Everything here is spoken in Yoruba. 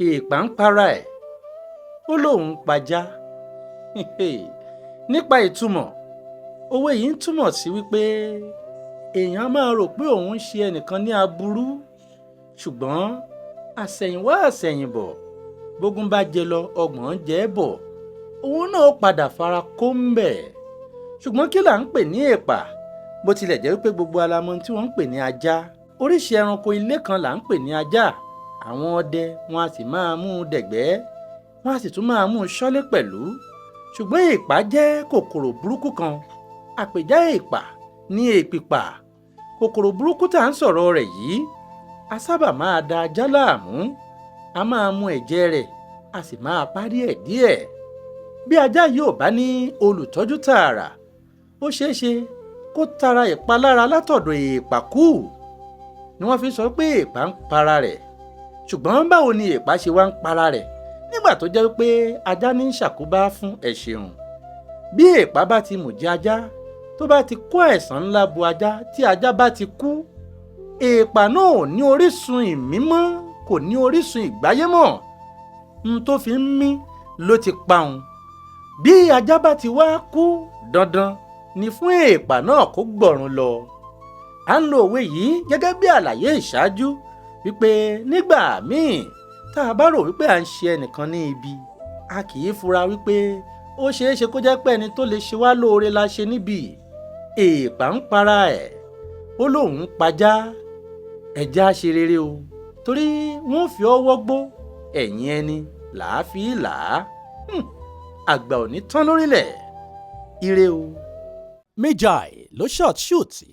èèpà ń para ẹ̀ ó lóun pajá. Nípa ìtumọ̀, òwe yìí ń túmọ̀ sí wípé èèyàn máa rò pé òun ṣe ẹnìkan ní aburú, ṣùgbọ́n àsẹ̀yìnwá àsẹ̀yìnbọ̀ bógún bá jẹ lọ ọgbọ̀n jẹ́ bọ̀, òun náà padà fara kó ń bẹ̀. Ṣùgbọ́n kí là ń pè ní èèpà? Bó tilẹ̀ jẹ́ wípé gbogbo alamọ tí wọ́n ń pè ní ajá, oríṣi ẹranko ilé kan là ń pè ní ajá. Àwọn ọdẹ wọn a sì máa mú un dẹ̀gbẹ́, wọn a sì tún máa mú un ṣọ́lé pẹ̀lú. Ṣùgbọ́n èèpà jẹ́ kòkòrò burúkú kan. Àpèjá èèpà ní èpìpà. Kòkòrò burúkú tá à ń sọ̀rọ̀ rẹ̀ yìí, a sábà máa da ajá láàmú, a máa mu ẹ̀jẹ̀ rẹ̀, a sì máa parí ẹ̀ díẹ̀. Bí ajá yìí ò bá ní olùtọ́jú tààrà, ó ṣeé ṣe kó tara ìpalára látọ̀dọ̀ èèpà kú. Ni wọ́n fi sọ pé èèpà ń para rẹ̀. Ṣùgbọ́n báwo ni èèpà ṣe wá ń para rẹ̀ nígbà tó jẹ́ pé ajá ní ń ṣàkóbá fún ẹṣeun? Bí èèpà bá ti mùjẹ ajá, tó bá ti kó àìsàn ńlá bu ajá, tí ajá bá ti kú, èèpà náà ò ní orísun ìmí mọ́, kò ní orísun ìgbáyé mọ́. Tó fi ń mí ló ti pa òun. Bí ajá bá ti wá kú, dandan ni fún èèpà náà kó gbọ̀run lọ. À ń lo òwe yìí gẹ́gẹ́ bí àlàyé ìṣáájú wípé nígbà míì tá a bá rò wípé à ń ṣe ẹnìkan ní ibi, a kì í fura wípé ó ṣeé ṣe kó jẹ́ pé ẹni tó lè ṣe wá lóore la ṣe níbi. Èèpà ń para ẹ̀, ó lóun pajá. Ẹja ṣe rere o, torí wọ́n fi ọwọ́ gbó ẹ̀yìn ẹni làá fi là á. Àgbà ò ní tán lórílẹ̀. Ire o. Méjì ló ṣọ́ọ̀tì.